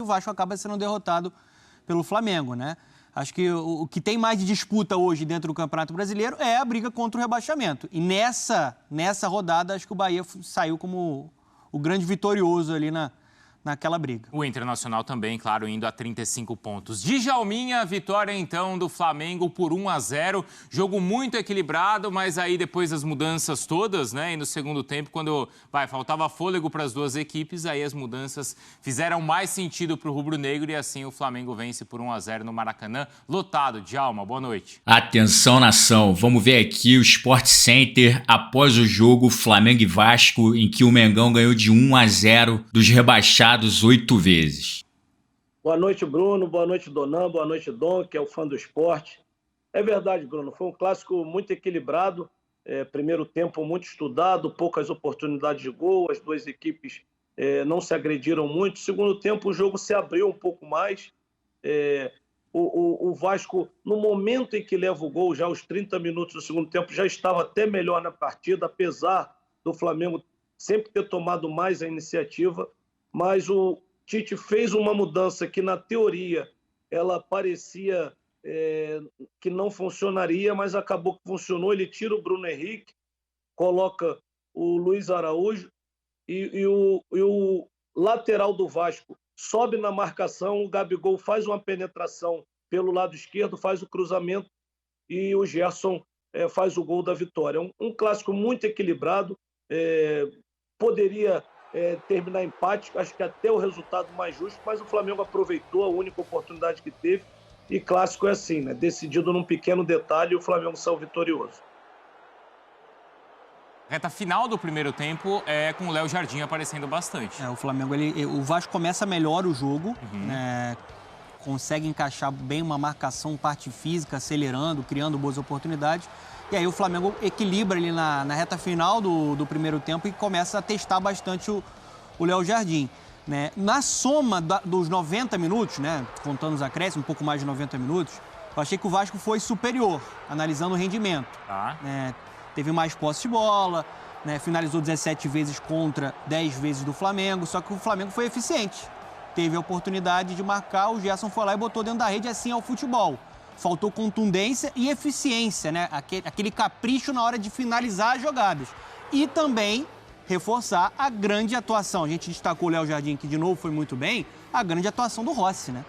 Vasco acaba sendo derrotado pelo Flamengo, né? Acho que o que tem mais de disputa hoje dentro do Campeonato Brasileiro é a briga contra o rebaixamento. E nessa rodada, acho que o Bahia saiu como o grande vitorioso ali naquela briga. O Internacional também, claro, indo a 35 pontos. Djalminha, vitória então do Flamengo por 1-0. Jogo muito equilibrado, mas aí depois das mudanças todas, né? E no segundo tempo, quando faltava fôlego para as duas equipes, aí as mudanças fizeram mais sentido para o rubro-negro e assim o Flamengo vence por 1-0 no Maracanã. Lotado. Djalma, boa noite. Atenção, nação. Vamos ver aqui o Sport Center após o jogo Flamengo e Vasco, em que o Mengão ganhou de 1-0 dos rebaixados 8 vezes. Boa noite, Bruno. Boa noite, Donan. Boa noite, Dom, que é o fã do esporte. É verdade, Bruno. Foi um clássico muito equilibrado. Primeiro tempo muito estudado, poucas oportunidades de gol. As duas equipes não se agrediram muito. Segundo tempo, o jogo se abriu um pouco mais. O Vasco, no momento em que leva o gol, já aos 30 minutos do segundo tempo, já estava até melhor na partida, apesar do Flamengo sempre ter tomado mais a iniciativa. Mas o Tite fez uma mudança que, na teoria, ela parecia que não funcionaria, mas acabou que funcionou. Ele tira o Bruno Henrique, coloca o Luiz Araújo e o lateral do Vasco sobe na marcação, o Gabigol faz uma penetração pelo lado esquerdo, faz o cruzamento e o Gerson faz o gol da vitória. Um clássico muito equilibrado, poderia terminar empate, acho que até o resultado mais justo, mas o Flamengo aproveitou a única oportunidade que teve e clássico é assim, né? Decidido num pequeno detalhe, o Flamengo saiu vitorioso. Reta final do primeiro tempo com o Léo Jardim aparecendo bastante. O Flamengo, o Vasco começa melhor o jogo, consegue encaixar bem uma marcação, parte física, acelerando, criando boas oportunidades. E aí o Flamengo equilibra ali na reta final do primeiro tempo e começa a testar bastante o Léo Jardim, né? Na soma dos 90 minutos, né, contando os acréscimos, um pouco mais de 90 minutos, eu achei que o Vasco foi superior, analisando o rendimento. Teve mais posse de bola, né, finalizou 17 vezes contra 10 vezes do Flamengo, só que o Flamengo foi eficiente. Teve a oportunidade de marcar, o Gerson foi lá e botou dentro da rede, assim é o futebol. Faltou contundência e eficiência, né? Aquele capricho na hora de finalizar as jogadas. E também reforçar a grande atuação. A gente destacou o Léo Jardim, que de novo foi muito bem, a grande atuação do Rossi, né?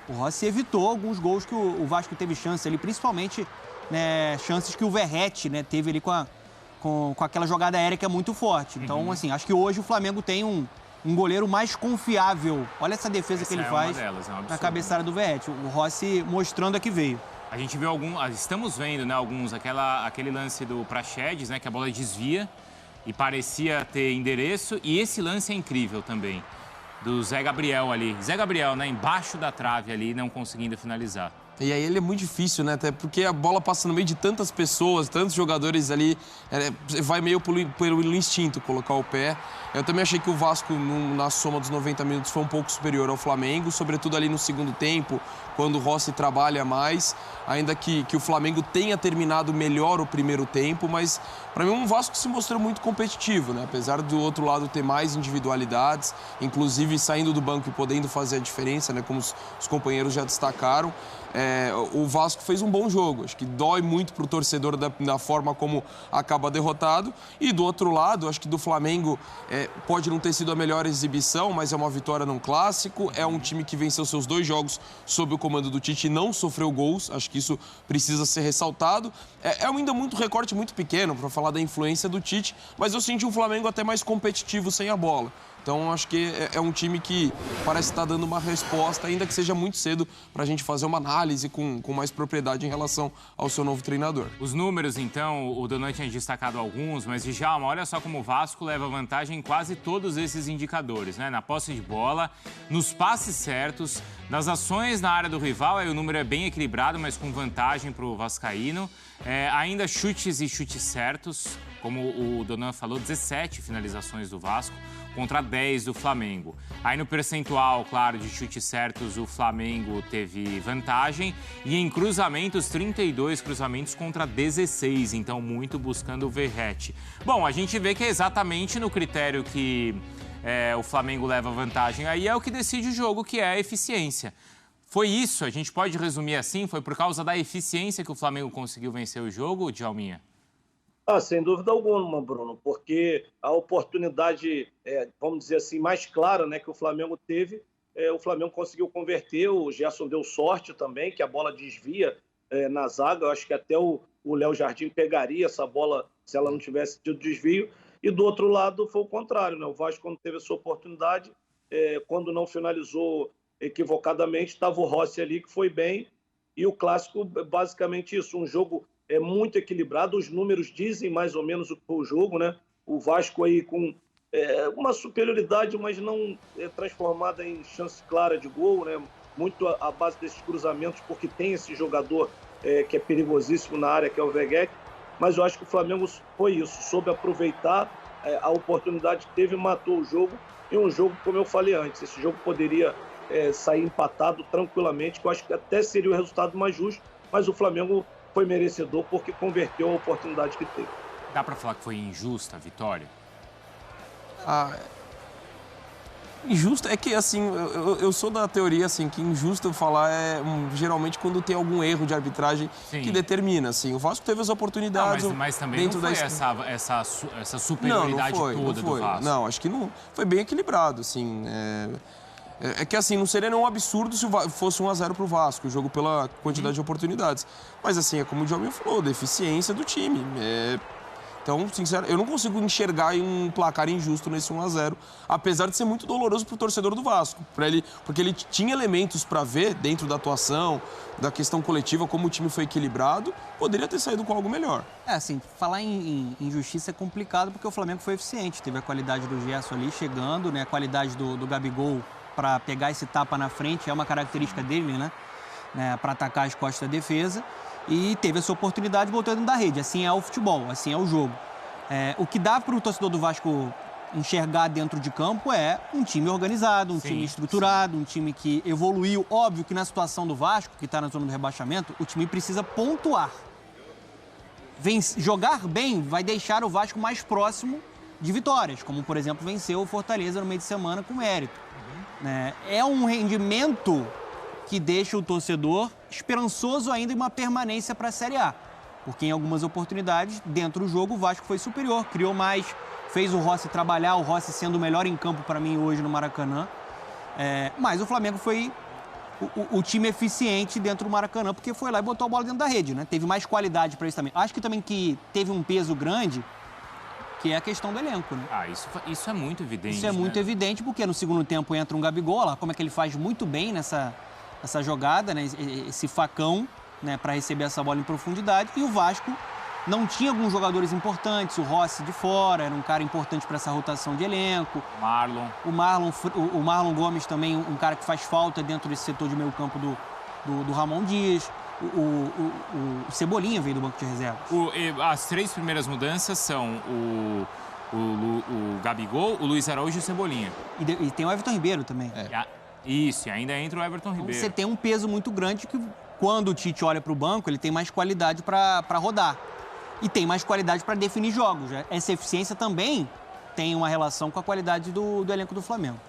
O Rossi evitou alguns gols que o Vasco teve chance ali, principalmente, né, chances que o Verratti, né, teve ali com aquela jogada aérea que é muito forte. Então, assim, acho que hoje o Flamengo tem um goleiro mais confiável. Olha essa defesa que ele faz na cabeçada do Verratti. O Rossi mostrando a que veio. A gente viu estamos vendo, né, aquele lance do Praxedes, né, que a bola desvia e parecia ter endereço. E esse lance é incrível também, do Zé Gabriel ali. Zé Gabriel, né, embaixo da trave ali, não conseguindo finalizar. E aí ele é muito difícil, né? Até porque a bola passa no meio de tantas pessoas, tantos jogadores ali, vai meio pelo instinto colocar o pé. Eu também achei que o Vasco, na soma dos 90 minutos, foi um pouco superior ao Flamengo, sobretudo ali no segundo tempo, quando o Rossi trabalha mais, ainda que o Flamengo tenha terminado melhor o primeiro tempo, mas para mim um Vasco se mostrou muito competitivo, né? Apesar do outro lado ter mais individualidades, inclusive saindo do banco e podendo fazer a diferença, né? Como os companheiros já destacaram. O Vasco fez um bom jogo, acho que dói muito para o torcedor da forma como acaba derrotado. E do outro lado, acho que do Flamengo pode não ter sido a melhor exibição, mas é uma vitória num clássico, é um time que venceu seus 2 jogos sob o comando do Tite e não sofreu gols, acho que isso precisa ser ressaltado. É ainda muito recorte muito pequeno para falar da influência do Tite, mas eu senti um Flamengo até mais competitivo sem a bola. Então, acho que é um time que parece estar dando uma resposta, ainda que seja muito cedo, para a gente fazer uma análise com mais propriedade em relação ao seu novo treinador. Os números, então, o Donan tinha destacado alguns, mas, Djalma, olha só como o Vasco leva vantagem em quase todos esses indicadores, né? Na posse de bola, nos passes certos, nas ações na área do rival, aí o número é bem equilibrado, mas com vantagem para o vascaíno. Ainda chutes e chutes certos, como o Donan falou, 17 finalizações do Vasco contra 10 do Flamengo. Aí no percentual, claro, de chutes certos, o Flamengo teve vantagem. E em cruzamentos, 32 cruzamentos contra 16, então muito buscando o Verratti. Bom, a gente vê que é exatamente no critério que o Flamengo leva vantagem. Aí é o que decide o jogo, que é a eficiência. Foi isso? A gente pode resumir assim? Foi por causa da eficiência que o Flamengo conseguiu vencer o jogo, Djalminha? Sem dúvida alguma, Bruno, porque a oportunidade, vamos dizer assim, mais clara, né, que o Flamengo teve, o Flamengo conseguiu converter, o Gerson deu sorte também, que a bola desvia na zaga, eu acho que até o Léo Jardim pegaria essa bola se ela não tivesse tido desvio, e do outro lado foi o contrário, né? O Vasco, quando teve a sua oportunidade, quando não finalizou equivocadamente, estava o Rossi ali, que foi bem, e o clássico, basicamente isso, um jogo muito equilibrado, os números dizem mais ou menos o que foi o jogo, né? O Vasco aí com uma superioridade, mas não transformada em chance clara de gol, né? Muito à base desses cruzamentos, porque tem esse jogador que é perigosíssimo na área, que é o Veguete, mas eu acho que o Flamengo foi isso, soube aproveitar a oportunidade que teve e matou o jogo, e um jogo, como eu falei antes, esse jogo poderia sair empatado tranquilamente, que eu acho que até seria o resultado mais justo, mas o Flamengo foi merecedor porque converteu a oportunidade que teve. Dá para falar que foi injusta a vitória? Injusto é que, assim, eu sou da teoria, assim, que injusto falar geralmente quando tem algum erro de arbitragem que determina, assim. O Vasco teve as oportunidades mas também dentro não foi essa superioridade toda do Vasco. Não, acho que não. Foi bem equilibrado, assim. É que, assim, não seria nenhum absurdo se fosse 1-0 pro Vasco, o jogo pela quantidade de oportunidades. Mas, assim, é como o Djalminha falou, da eficiência do time. Então, sinceramente, eu não consigo enxergar um placar injusto nesse 1-0, apesar de ser muito doloroso pro torcedor do Vasco, porque ele tinha elementos para ver dentro da atuação, da questão coletiva, como o time foi equilibrado, poderia ter saído com algo melhor. Assim, falar em injustiça é complicado porque o Flamengo foi eficiente, teve a qualidade do Gerson ali chegando, né, a qualidade do Gabigol para pegar esse tapa na frente, é uma característica dele, né, para atacar as costas da defesa. E teve essa oportunidade voltando dentro da rede. Assim é o futebol, assim é o jogo. O que dá para o torcedor do Vasco enxergar dentro de campo é um time organizado, time estruturado, um time que evoluiu. Óbvio que na situação do Vasco, que está na zona do rebaixamento, o time precisa pontuar. Jogar bem vai deixar o Vasco mais próximo de vitórias, como, por exemplo, vencer o Fortaleza no meio de semana com mérito. É um rendimento que deixa o torcedor esperançoso ainda em uma permanência para a Série A. Porque em algumas oportunidades, dentro do jogo, o Vasco foi superior, criou mais, fez o Rossi trabalhar, o Rossi sendo o melhor em campo para mim hoje no Maracanã. Mas o Flamengo foi o time eficiente dentro do Maracanã, porque foi lá e botou a bola dentro da rede, né? Teve mais qualidade para isso também. Acho que também que teve um peso grande, que é a questão do elenco, né? Isso é muito evidente. Isso é muito evidente, porque no segundo tempo entra um Gabigol, lá, como é que ele faz muito bem nessa jogada, né? Esse facão, né, para receber essa bola em profundidade. E o Vasco não tinha alguns jogadores importantes, o Rossi de fora, era um cara importante para essa rotação de elenco. O Marlon Gomes também, um cara que faz falta dentro desse setor de meio campo do Ramon Dias. O Cebolinha veio do banco de reservas. As três primeiras mudanças são o Gabigol, o Luiz Araújo e o Cebolinha. E tem o Everton Ribeiro também. Isso, e ainda entra o Everton Ribeiro. Você tem um peso muito grande que, quando o Tite olha para o banco, ele tem mais qualidade para rodar. E tem mais qualidade para definir jogos. Essa eficiência também tem uma relação com a qualidade do elenco do Flamengo.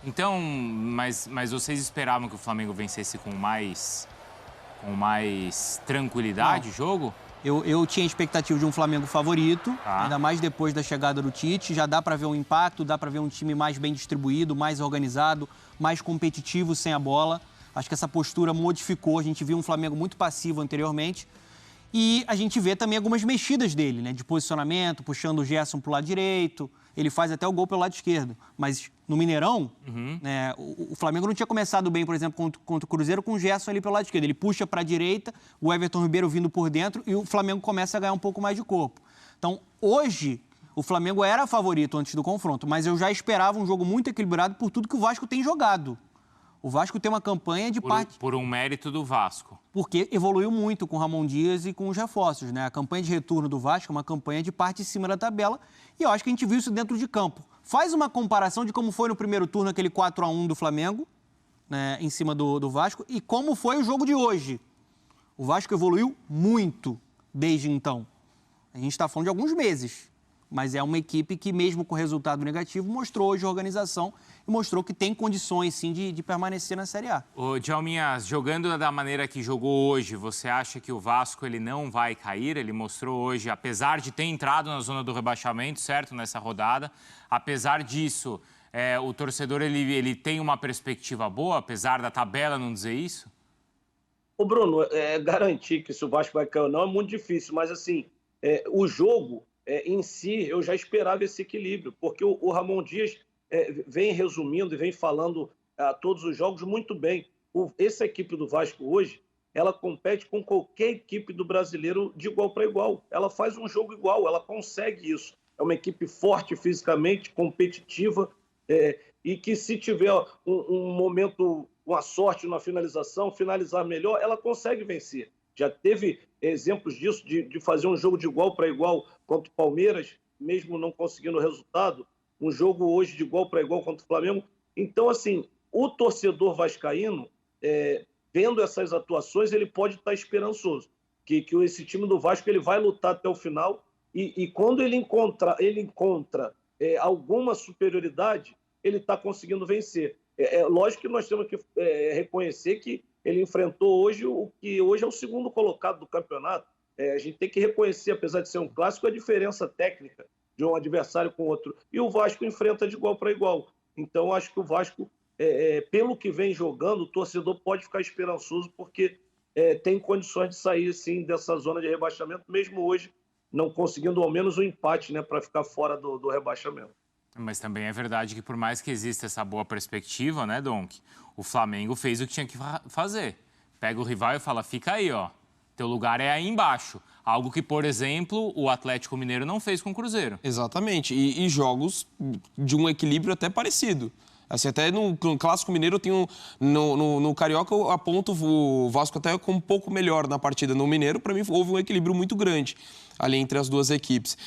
Então, mas vocês esperavam que o Flamengo vencesse com mais tranquilidade o jogo? Eu tinha expectativa de um Flamengo favorito, ainda mais depois da chegada do Tite. Já dá para ver um impacto, dá para ver um time mais bem distribuído, mais organizado, mais competitivo sem a bola. Acho que essa postura modificou. A gente viu um Flamengo muito passivo anteriormente. E a gente vê também algumas mexidas dele, né? De posicionamento, puxando o Gerson para o lado direito. Ele faz até o gol pelo lado esquerdo. Mas no Mineirão, né, o Flamengo não tinha começado bem, por exemplo, contra o Cruzeiro, com o Gerson ali pelo lado esquerdo. Ele puxa para a direita, o Everton Ribeiro vindo por dentro e o Flamengo começa a ganhar um pouco mais de corpo. Então, hoje, o Flamengo era favorito antes do confronto, mas eu já esperava um jogo muito equilibrado por tudo que o Vasco tem jogado. O Vasco tem uma campanha de parte... Por um mérito do Vasco. Porque evoluiu muito com o Ramon Dias e com os reforços, né? A campanha de retorno do Vasco é uma campanha de parte de cima da tabela e eu acho que a gente viu isso dentro de campo. Faz uma comparação de como foi no primeiro turno aquele 4-1 do Flamengo, né, em cima do Vasco, e como foi o jogo de hoje. O Vasco evoluiu muito desde então. A gente está falando de alguns meses. Mas é uma equipe que, mesmo com resultado negativo, mostrou hoje a organização e mostrou que tem condições, sim, de permanecer na Série A. Ô, Djalminha, jogando da maneira que jogou hoje, você acha que o Vasco ele não vai cair? Ele mostrou hoje, apesar de ter entrado na zona do rebaixamento, certo, nessa rodada, apesar disso, o torcedor ele tem uma perspectiva boa, apesar da tabela não dizer isso? Ô, Bruno, garantir que se o Vasco vai cair ou não é muito difícil, mas assim, o jogo em si, eu já esperava esse equilíbrio, porque o Ramon Dias vem resumindo e vem falando todos os jogos muito bem. Essa equipe do Vasco hoje, ela compete com qualquer equipe do brasileiro de igual para igual. Ela faz um jogo igual, ela consegue isso. É uma equipe forte fisicamente, competitiva, e que se tiver um momento, uma sorte na finalização, finalizar melhor, ela consegue vencer. Já teve exemplos disso, de fazer um jogo de igual para igual contra o Palmeiras, mesmo não conseguindo o resultado, um jogo hoje de igual para igual contra o Flamengo. Então, assim, o torcedor vascaíno, vendo essas atuações, ele pode estar esperançoso, que esse time do Vasco ele vai lutar até o final, e quando ele encontra alguma superioridade, ele está conseguindo vencer. Lógico que nós temos que reconhecer que ele enfrentou hoje o que hoje é o segundo colocado do campeonato. A gente tem que reconhecer, apesar de ser um clássico, a diferença técnica de um adversário com outro. E o Vasco enfrenta de igual para igual. Então, acho que o Vasco, pelo que vem jogando, o torcedor pode ficar esperançoso, porque tem condições de sair, sim, dessa zona de rebaixamento, mesmo hoje não conseguindo ao menos um empate, né, para ficar fora do rebaixamento. Mas também é verdade que, por mais que exista essa boa perspectiva, né, Donk, o Flamengo fez o que tinha que fazer. Pega o rival e fala, fica aí, ó, teu lugar é aí embaixo. Algo que, por exemplo, o Atlético Mineiro não fez com o Cruzeiro. Exatamente, e jogos de um equilíbrio até parecido. Assim, até no Clássico Mineiro eu tenho... No Carioca eu aponto o Vasco até como um pouco melhor na partida. No Mineiro, para mim, houve um equilíbrio muito grande ali entre as duas equipes.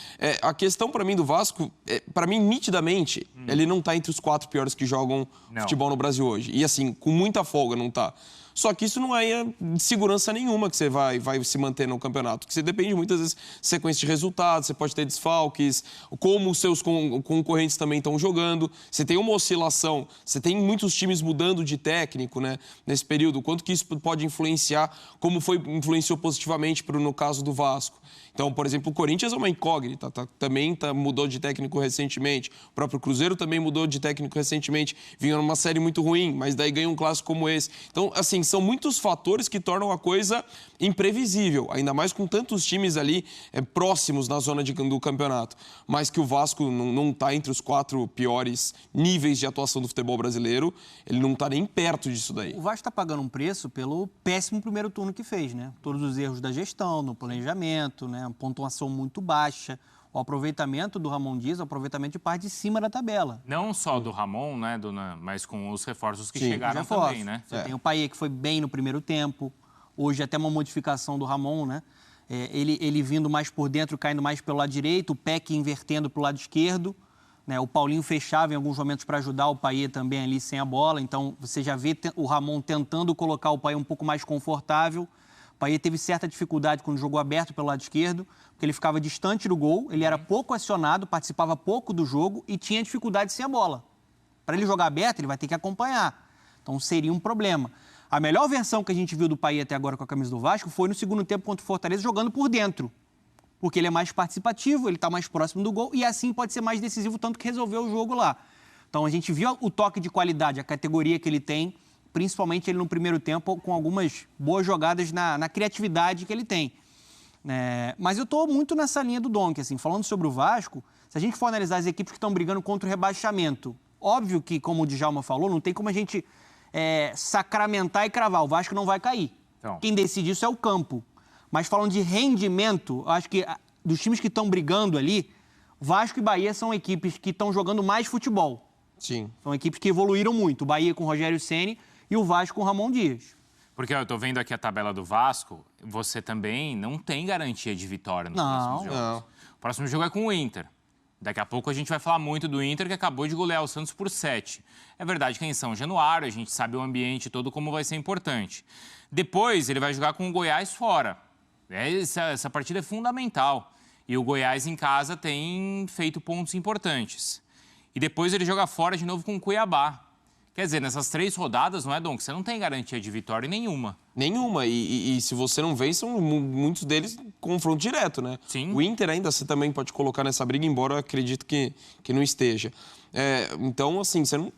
A questão, para mim, do Vasco, para mim, nitidamente, ele não está entre os 4 piores que jogam futebol no Brasil hoje. E, assim, com muita folga não está. Só que isso não é segurança nenhuma que você vai se manter no campeonato. Que você depende muitas vezes de sequência de resultados, você pode ter desfalques, como os seus concorrentes também estão jogando. Você tem uma oscilação, você tem muitos times mudando de técnico, né, nesse período. Quanto que isso pode influenciar, como influenciou positivamente no caso do Vasco. Então, por exemplo, o Corinthians é uma incógnita, também mudou de técnico recentemente. O próprio Cruzeiro também mudou de técnico recentemente. Vinha numa série muito ruim, mas daí ganha um clássico como esse. Então, assim, são muitos fatores que tornam a coisa imprevisível, ainda mais com tantos times ali próximos na zona do campeonato. Mas que o Vasco não está entre os 4 piores níveis de atuação do futebol brasileiro, ele não está nem perto disso daí. O Vasco está pagando um preço pelo péssimo primeiro turno que fez, né? Todos os erros da gestão, no planejamento, né? Uma pontuação muito baixa. O aproveitamento do Ramon Dias, o aproveitamento de parte de cima da tabela. Não só do Ramon, né, mas com os reforços que chegaram também, né? Você tem o Payet, que foi bem no primeiro tempo. Hoje até uma modificação do Ramon, né? Ele vindo mais por dentro, caindo mais pelo lado direito, o Peck invertendo para o lado esquerdo. Né? O Paulinho fechava em alguns momentos para ajudar o Payet também ali sem a bola. Então, você já vê o Ramon tentando colocar o Payet um pouco mais confortável. O Payet teve certa dificuldade quando jogou aberto pelo lado esquerdo, porque ele ficava distante do gol, ele era pouco acionado, participava pouco do jogo e tinha dificuldade sem a bola. Para ele jogar aberto, ele vai ter que acompanhar. Então, seria um problema. A melhor versão que a gente viu do Payet até agora com a camisa do Vasco foi no segundo tempo contra o Fortaleza, jogando por dentro. Porque ele é mais participativo, ele está mais próximo do gol e assim pode ser mais decisivo, tanto que resolveu o jogo lá. Então, a gente viu o toque de qualidade, a categoria que ele tem, principalmente ele no primeiro tempo, com algumas boas jogadas na criatividade que ele tem. Mas eu estou muito nessa linha do Donk, assim, falando sobre o Vasco, se a gente for analisar as equipes que estão brigando contra o rebaixamento, óbvio que, como o Djalma falou, não tem como a gente sacramentar e cravar, o Vasco não vai cair. Então. Quem decide isso é o campo. Mas falando de rendimento, acho que dos times que estão brigando ali, Vasco e Bahia são equipes que estão jogando mais futebol. Sim. São equipes que evoluíram muito, o Bahia com o Rogério Ceni e o Vasco com o Ramon Dias. Porque eu tô vendo aqui a tabela do Vasco, você também não tem garantia de vitória nos próximos jogos. Não. O próximo jogo é com o Inter. Daqui a pouco a gente vai falar muito do Inter, que acabou de golear o Santos por 7. É verdade que é em São Januário, a gente sabe o ambiente todo como vai ser importante. Depois ele vai jogar com o Goiás fora. Essa partida é fundamental. E o Goiás em casa tem feito pontos importantes. E depois ele joga fora de novo com o Cuiabá. Quer dizer, nessas 3 rodadas, não é, Dom? Que você não tem garantia de vitória nenhuma. Nenhuma. E se você não vence, são muitos deles confronto direto, né? Sim. O Inter ainda você também pode colocar nessa briga, embora eu acredito que não esteja. Então, assim, você não,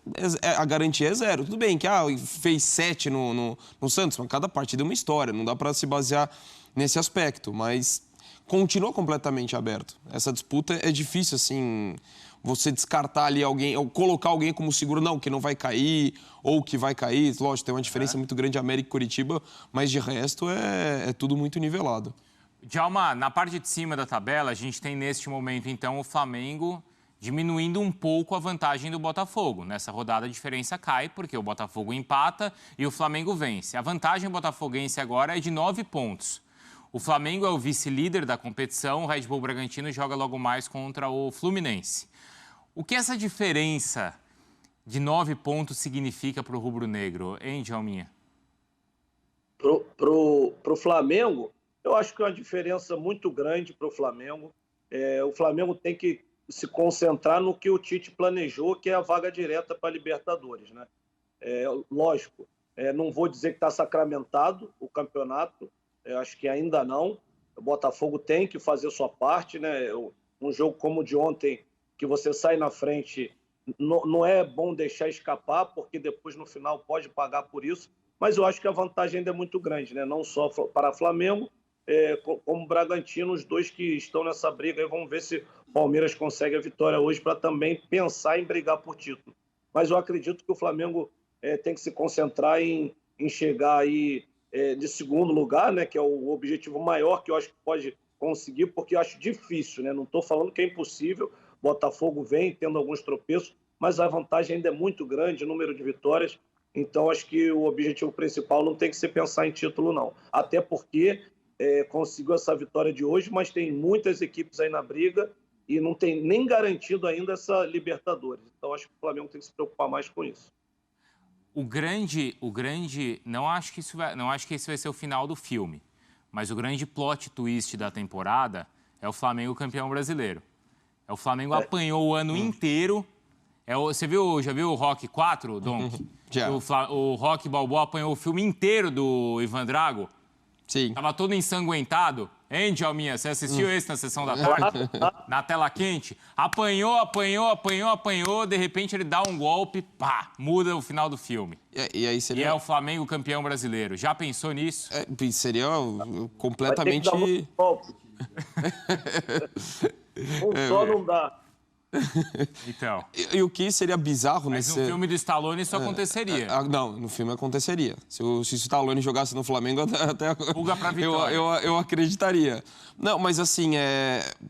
a garantia é 0. Tudo bem que fez 7 no Santos, mas cada partida é uma história. Não dá para se basear nesse aspecto, mas continua completamente aberto. Essa disputa é difícil, assim, você descartar ali alguém, ou colocar alguém como seguro, não, que não vai cair, ou que vai cair. Lógico, tem uma diferença muito grande América e Curitiba, mas de resto é tudo muito nivelado. Djalma, na parte de cima da tabela, a gente tem neste momento, então, o Flamengo diminuindo um pouco a vantagem do Botafogo. Nessa rodada a diferença cai, porque o Botafogo empata e o Flamengo vence. A vantagem botafoguense agora é de 9 pontos. O Flamengo é o vice-líder da competição, o Red Bull Bragantino joga logo mais contra o Fluminense. O que essa diferença de 9 pontos significa para o rubro-negro, hein, Djalminha? Pro Flamengo, eu acho que é uma diferença muito grande para o Flamengo. O Flamengo tem que se concentrar no que o Tite planejou, que é a vaga direta para a Libertadores, né? Lógico, não vou dizer que está sacramentado o campeonato, eu acho que ainda não. O Botafogo tem que fazer sua parte, né? Um jogo como o de ontem, que você sai na frente, não é bom deixar escapar, porque depois no final pode pagar por isso, mas eu acho que a vantagem ainda é muito grande, né? Não só para o Flamengo, como o Bragantino, os dois que estão nessa briga. Vamos ver se o Palmeiras consegue a vitória hoje para também pensar em brigar por título. Mas eu acredito que o Flamengo tem que se concentrar em chegar aí de segundo lugar, né? Que é o objetivo maior que eu acho que pode conseguir, porque eu acho difícil, né? Não estou falando que é impossível. Botafogo vem tendo alguns tropeços, mas a vantagem ainda é muito grande, o número de vitórias. Então, acho que o objetivo principal não tem que ser pensar em título, não. Até porque conseguiu essa vitória de hoje, mas tem muitas equipes aí na briga e não tem nem garantido ainda essa Libertadores. Então, acho que o Flamengo tem que se preocupar mais com isso. Não acho que esse vai ser o final do filme, mas o grande plot twist da temporada é o Flamengo campeão brasileiro. O Flamengo apanhou o ano inteiro. Você já viu o Rock 4, Dom? Já. O Rock Balboa apanhou o filme inteiro do Ivan Drago. Sim. Tava todo ensanguentado. Hein, Djalminha? Você assistiu esse na sessão da tarde? Na tela quente? Apanhou. De repente ele dá um golpe, pá, muda o final do filme. E aí seria... E é o Flamengo campeão brasileiro. Já pensou nisso? Seria completamente... Vai ter que dar muito golpe. Só não dá. Então. E o que seria bizarro mas nesse... no filme do Stallone isso aconteceria. Não, no filme aconteceria. Se o Stallone jogasse no Flamengo, até Fuga pra vitória. eu acreditaria. Não, mas assim,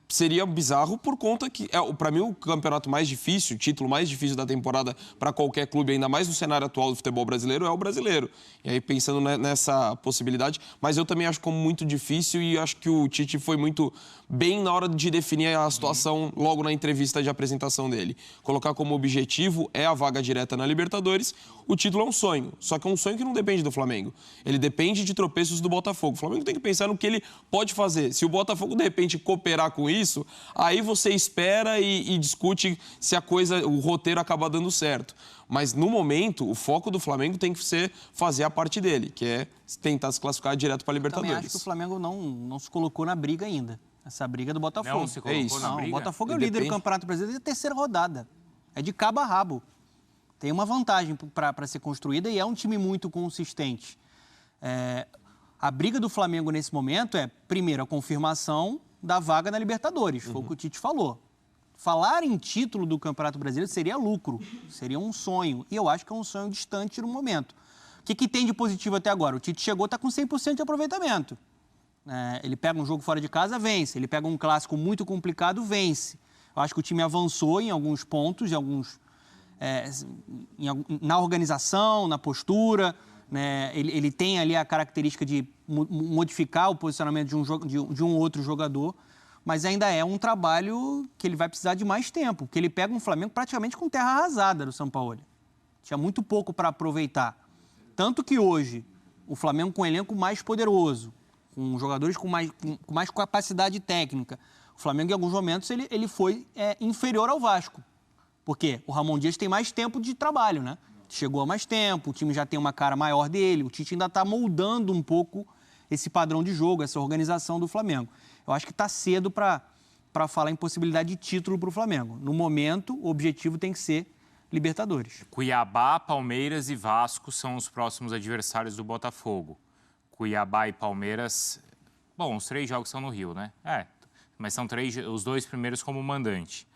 seria bizarro por conta que, para mim, o campeonato mais difícil, o título mais difícil da temporada para qualquer clube, ainda mais no cenário atual do futebol brasileiro, é o brasileiro. E aí, pensando nessa possibilidade, mas eu também acho como muito difícil e acho que o Tite foi muito bem na hora de definir a situação logo na entrevista de apresentação dele. Colocar como objetivo a vaga direta na Libertadores. O título é um sonho, só que é um sonho que não depende do Flamengo. Ele depende de tropeços do Botafogo. O Flamengo tem que pensar no que ele pode fazer. Se o Botafogo, de repente, cooperar com isso, aí você espera e discute se o roteiro acaba dando certo. Mas, no momento, o foco do Flamengo tem que ser fazer a parte dele, que é tentar se classificar direto para a Libertadores. Eu também acho que o Flamengo não se colocou na briga ainda. Essa briga do Botafogo. Não se colocou na briga? O Botafogo é o líder do Campeonato Brasileiro desde a terceira rodada. É de cabo a rabo. Tem uma vantagem para ser construída e é um time muito consistente. A briga do Flamengo nesse momento é, primeiro, a confirmação da vaga na Libertadores. Foi o que o Tite falou. Falar em título do Campeonato Brasileiro seria lucro, seria um sonho. E eu acho que é um sonho distante no momento. O que tem de positivo até agora? O Tite chegou, está com 100% de aproveitamento. Ele pega um jogo fora de casa, vence. Ele pega um clássico muito complicado, vence. Eu acho que o time avançou em alguns pontos, na organização, na postura. Né? Ele tem ali a característica de modificar o posicionamento de um outro jogador, mas ainda é um trabalho que ele vai precisar de mais tempo, porque ele pega um Flamengo praticamente com terra arrasada do Sampaoli. Tinha muito pouco para aproveitar. Tanto que hoje, o Flamengo com um elenco mais poderoso, com jogadores com mais capacidade técnica, o Flamengo, em alguns momentos, ele foi inferior ao Vasco. Porque o Ramon Dias tem mais tempo de trabalho, né? Chegou há mais tempo, o time já tem uma cara maior dele, o Tite ainda está moldando um pouco esse padrão de jogo, essa organização do Flamengo. Eu acho que está cedo para falar em possibilidade de título para o Flamengo. No momento, o objetivo tem que ser Libertadores. Cuiabá, Palmeiras e Vasco são os próximos adversários do Botafogo. Cuiabá e Palmeiras... Bom, os 3 jogos são no Rio, né? Mas são os 2 primeiros como mandante.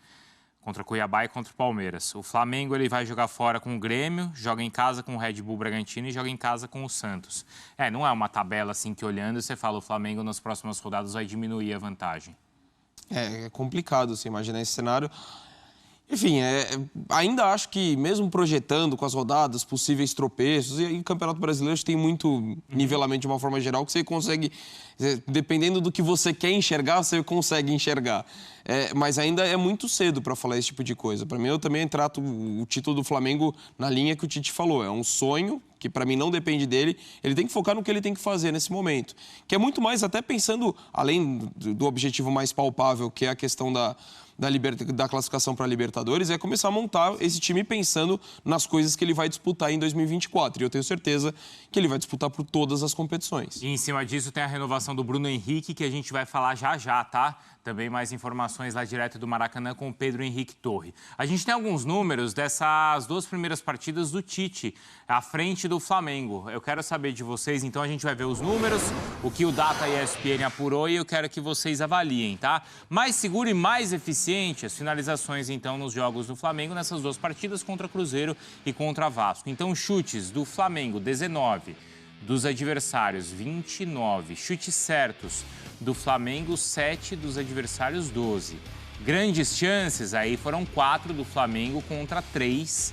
Contra Cuiabá e contra o Palmeiras. O Flamengo ele vai jogar fora com o Grêmio, joga em casa com o Red Bull Bragantino e joga em casa com o Santos. Não é uma tabela assim que olhando você fala o Flamengo nas próximas rodadas vai diminuir a vantagem. É complicado você imaginar esse cenário. Enfim, ainda acho que mesmo projetando com as rodadas, possíveis tropeços, e o Campeonato Brasileiro tem muito nivelamento de uma forma geral que você consegue, dependendo do que você quer enxergar, você consegue enxergar. Mas ainda é muito cedo para falar esse tipo de coisa. Para mim, eu também trato o título do Flamengo na linha que o Tite falou. É um sonho que para mim não depende dele, ele tem que focar no que ele tem que fazer nesse momento. Que é muito mais, até pensando, além do objetivo mais palpável, que é a questão da classificação para a Libertadores, é começar a montar esse time pensando nas coisas que ele vai disputar em 2024. E eu tenho certeza que ele vai disputar por todas as competições. E em cima disso tem a renovação do Bruno Henrique, que a gente vai falar já, tá? Também mais informações lá direto do Maracanã com o Pedro Henrique Torre. A gente tem alguns números dessas 2 primeiras partidas do Tite, à frente do Flamengo. Eu quero saber de vocês, então a gente vai ver os números, o que o Data ESPN apurou e eu quero que vocês avaliem, tá? Mais seguro e mais eficiente as finalizações, então, nos jogos do Flamengo nessas 2 partidas contra Cruzeiro e contra Vasco. Então, chutes do Flamengo, 19. Dos adversários, 29. Chutes certos do Flamengo, 7. Dos adversários, 12. Grandes chances, aí foram 4 do Flamengo contra 3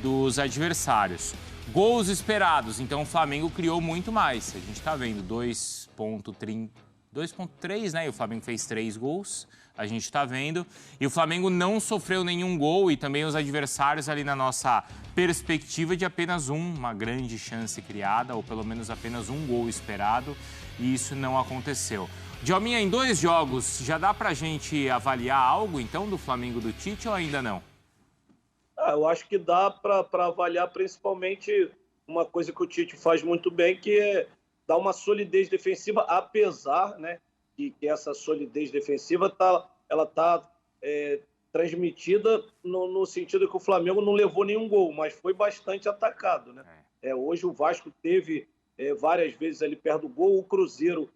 dos adversários. Gols esperados, então o Flamengo criou muito mais. A gente está vendo 2,3, né? E o Flamengo fez 3 gols. A gente está vendo. E o Flamengo não sofreu nenhum gol e também os adversários ali na nossa perspectiva de apenas uma grande chance criada, ou pelo menos apenas um gol esperado, e isso não aconteceu. Djalminha, em 2 jogos, já dá pra gente avaliar algo, então, do Flamengo do Tite ou ainda não? Eu acho que dá para avaliar principalmente uma coisa que o Tite faz muito bem, que é dar uma solidez defensiva, apesar, né, que essa solidez defensiva ela tá transmitida no sentido que o Flamengo não levou nenhum gol, mas foi bastante atacado, né? Hoje o Vasco teve várias vezes ali perto do gol, o Cruzeiro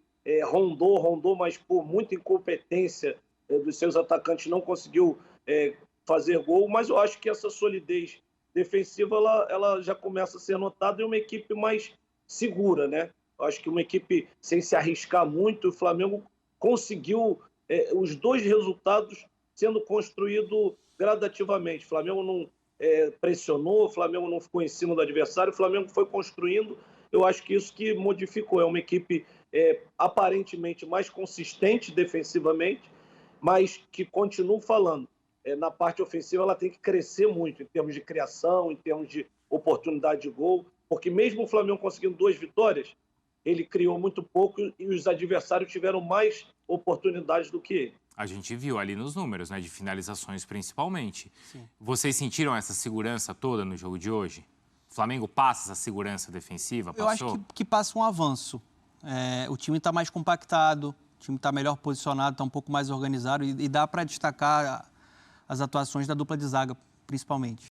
rondou, mas por muita incompetência dos seus atacantes não conseguiu fazer gol, mas eu acho que essa solidez defensiva ela já começa a ser notada em uma equipe mais segura, né? Eu acho que uma equipe sem se arriscar muito, o Flamengo conseguiu os 2 resultados sendo construído gradativamente. O Flamengo não pressionou, o Flamengo não ficou em cima do adversário, o Flamengo foi construindo. Eu acho que isso que modificou. É uma equipe aparentemente mais consistente defensivamente, mas que continuo falando. Na parte ofensiva ela tem que crescer muito em termos de criação, em termos de oportunidade de gol, porque mesmo o Flamengo conseguindo 2 vitórias, ele criou muito pouco e os adversários tiveram mais oportunidades do que ele. A gente viu ali nos números, né, de finalizações principalmente. Sim. Vocês sentiram essa segurança toda no jogo de hoje? O Flamengo passa essa segurança defensiva? Passou? Eu acho que passa um avanço. O time está mais compactado, o time está melhor posicionado, está um pouco mais organizado e dá para destacar as atuações da dupla de zaga, principalmente.